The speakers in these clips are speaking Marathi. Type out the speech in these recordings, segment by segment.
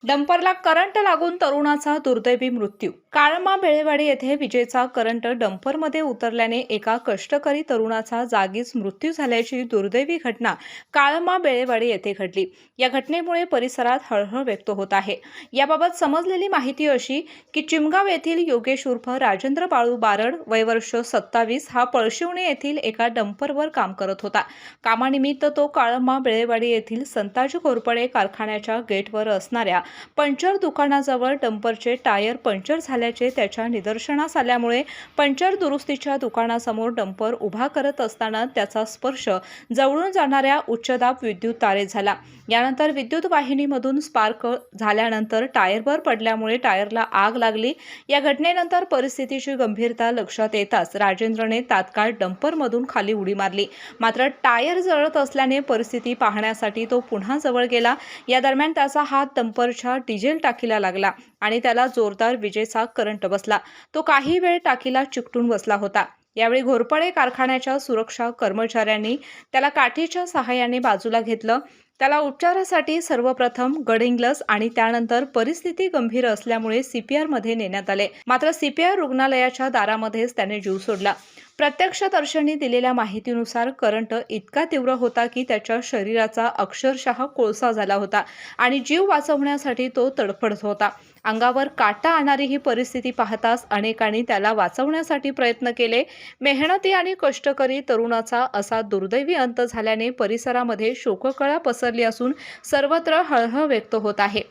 डंपरला करंट लागून तरुणाचा दुर्दैवी मृत्यू। काळमा बेळेवाडी येथे विजेचा करंट डंपरमध्ये उतरल्याने एका कष्टकरी तरुणाचा जागीच मृत्यू झाल्याची दुर्दैवी घटना काळमा बेळेवाडी येथे घडली। या घटनेमुळे परिसरात हळहळ व्यक्त होत आहे। याबाबत समजलेली माहिती अशी की चिमगाव येथील योगेश उर्फ राजेंद्र बाळू बारड वय वर्ष 27 हा पळशिवणे येथील एका डंपरवर काम करत होता। कामानिमित्त तो काळमा बेळेवाडी येथील संताजी घोरपडे कारखान्याच्या गेटवर असणाऱ्या पंचर दुकानाजवळ डंपरचे टायर पंचर झाल्याचे त्याच्या निदर्शनास आल्यामुळे पंचर दुरुस्तीच्या दुकानासमोर डंपर उभा करत असताना त्याचा स्पर्श जवळून जाणाऱ्या उच्चदाब विद्युत तारेत झाला। यानंतर विद्युत वाहिनीमधून स्पार्क झाल्यानंतर टायरवर पडल्यामुळे टायरला आग लागली। या घटनेनंतर परिस्थितीची गंभीरता लक्षात येताच राजेंद्रने तात्काळ डंपरमधून खाली उडी मारली। मात्र टायर जळत असल्याने परिस्थिती पाहण्यासाठी तो पुन्हा जवळ गेला। या दरम्यान त्याचा हात डंपरच्या डिझेल टाकीला लागला आणि त्याला जोरदार विजेचा करंट बसला। तो काही वेळ टाकीला चिकटून बसला होता। यावेळी घोरपडे कारखान्याच्या सुरक्षा कर्मचाऱ्यांनी त्याला काठीच्या सहाय्याने बाजूला घेतलं। त्याला उपचारासाठी सर्वप्रथम गडिंग्लज आणि त्यानंतर परिस्थिती गंभीर असल्यामुळे CPR मध्ये नेण्यात आले। मात्र CPR रुग्णालयाच्या दारामध्येच त्याने जीव सोडला। प्रत्यक्षदर्शींनी दिलेल्या माहितीनुसार करंट इतका तीव्र होता की त्याच्या शरीराचा अक्षरशः कोळसा झाला होता आणि जीव वाचवण्यासाठी तो तडफडत होता। अंगावर काटा आणणारी ही परिस्थिती पाहताच अनेकांनी त्याला वाचवण्यासाठी प्रयत्न केले। मेहनती आणि कष्टकरी तरुणाचा असा दुर्दैवी अंत झाल्याने परिसरामध्ये शोककळा पसरली असून सर्वत्र हळहळ व्यक्त होत आहे।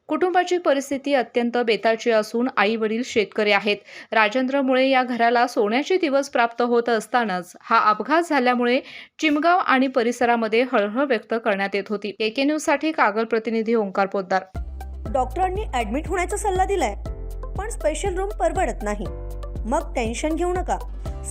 कुटुंबाची परिस्थिती अत्यंत बेताची असून आई वडील शेतकरी आहेत। राजेंद्रमुळे या घराला सोन्याचे दिवस प्राप्त होत असतानाच हा अपघात झाल्यामुळे चिमगाव आणि परिसरामध्ये हळहळ व्यक्त करण्यात येत होती। AK न्यूजसाठी कागल प्रतिनिधी ओंकार पोद्दार। डॉक्टरांनी ॲडमिट होण्याचा सल्ला दिलाय, पण स्पेशल रूम परवडत नाही। मग टेन्शन घेऊ नका।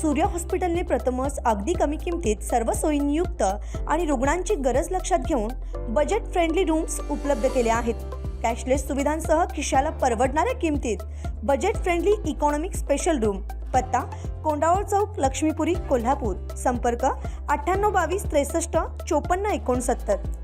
सूर्य हॉस्पिटलने प्रथमच अगदी कमी किमतीत सर्व सोयींयुक्त आणि रुग्णांची गरज लक्षात घेऊन बजेट फ्रेंडली रूम्स उपलब्ध केले आहेत। कॅशलेस सुविधांसह खिशाला परवडणाऱ्या किमतीत budget friendly economic special room. पत्ता कोंडावळ चौक, लक्ष्मीपुरी, कोल्हापूर। संपर्क 9822 63 54 69।